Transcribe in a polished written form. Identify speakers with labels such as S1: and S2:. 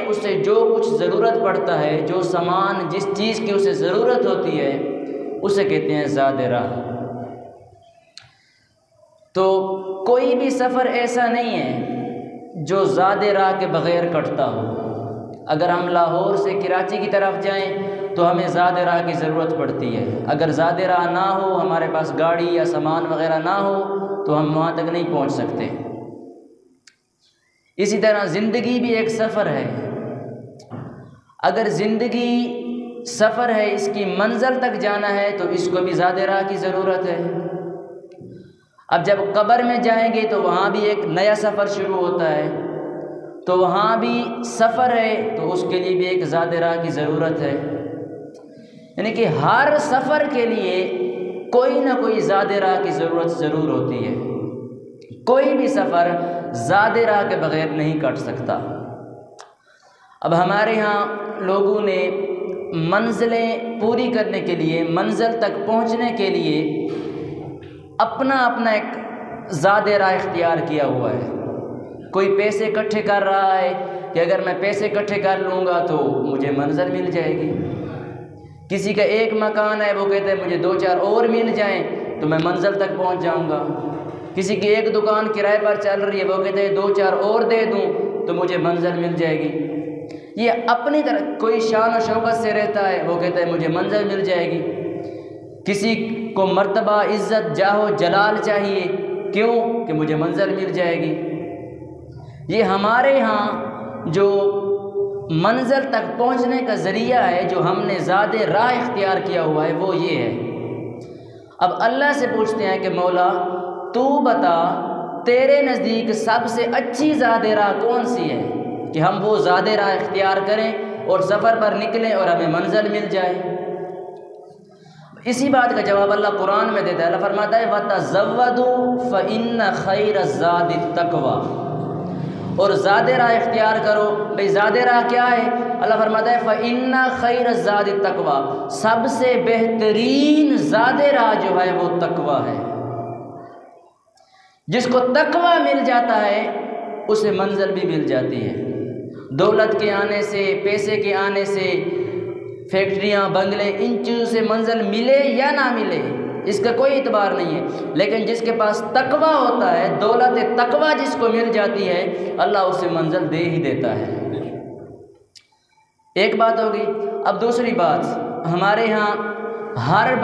S1: उसे जो कुछ ज़रूरत पड़ता है, जो सामान जिस चीज़ की उसे ज़रूरत होती है, उसे कहते हैं ज़ाद राह। तो कोई भी सफ़र ऐसा नहीं है जो ज़ाद राह के बग़ैर कटता हो। अगर हम लाहौर से कराची की तरफ जाएं तो हमें ज़ाद राह की ज़रूरत पड़ती है। अगर ज़ाद राह ना हो, हमारे पास गाड़ी या सामान वग़ैरह ना हो, तो हम वहाँ तक नहीं पहुँच सकते। इसी तरह ज़िंदगी भी एक सफ़र है। अगर ज़िंदगी सफ़र है, इसकी मंज़िल तक जाना है, तो इसको भी ज़ाद राह की ज़रूरत है। अब जब कब्र में जाएंगे तो वहाँ भी एक नया सफ़र शुरू होता है, तो वहाँ भी सफ़र है, तो उसके लिए भी एक ज़ाद राह की ज़रूरत है। यानी कि हर सफ़र के लिए कोई ना कोई ज़ाद राह की ज़रूरत ज़रूर होती है। कोई भी सफ़र ज़ाद राह के बग़ैर नहीं कट सकता। अब हमारे यहाँ लोगों ने मंज़िलें पूरी करने के लिए, मंज़िल तक पहुँचने के लिए अपना अपना एक ज़ाद राह इख्तियार किया हुआ है। कोई पैसे इकट्ठे कर रहा है कि अगर मैं पैसे इकट्ठे कर लूँगा तो मुझे मंज़िल मिल जाएगी। किसी का एक मकान है, वो कहते हैं मुझे 2-4 और मिल जाएं तो मैं मंज़िल तक पहुँच जाऊँगा। किसी की एक दुकान किराए पर चल रही है, वो कहते हैं 2-4 और दे दूँ तो मुझे मंज़िल मिल जाएगी। ये अपनी तरह कोई शान और शौकत से रहता है, वो कहता है मुझे मंज़िल मिल जाएगी। किसी को मर्तबा, इज़्ज़त, जाहो, जलाल चाहिए, क्यों? कि मुझे मंज़िल मिल जाएगी। ये हमारे यहाँ जो मंज़िल तक पहुँचने का ज़रिया है, जो हमने ज़ाद राह इख्तियार किया हुआ है, वो ये है। अब अल्लाह से पूछते हैं कि मौला तू बता, तेरे नज़दीक सबसे अच्छी ज़ाद राह कौन सी है कि हम वो ज़ाद राह इख्तियार करें और सफ़र पर निकलें और हमें मंज़िल मिल जाए। इसी बात का जवाब अल्लाह कुरान में देता है। अल्लाह फरमाता है वतज़व्वदू फ़इन्न खैरज़्ज़ादि तक़वा, और ज़ाद राह इख्तियार करो। भाई ज़ाद राह क्या है? अल्लाह फरमाता है फ़इन्न खैरज़्ज़ादि तक़वा, सबसे बेहतरीन ज़ाद राह जो है वो तक़वा है। जिसको तक़वा मिल जाता है उसे मंज़िल भी मिल जाती है। दौलत के आने से, पैसे के आने से, फैक्ट्रियाँ, बंगले, इन चीज़ों से मंज़िल मिले या ना मिले इसका कोई इतबार नहीं है। लेकिन जिसके पास तक़वा होता है, दौलत तक़वा जिसको मिल जाती है, अल्लाह उसे मंज़िल दे ही देता है। एक बात होगी। अब दूसरी बात, हमारे यहाँ हर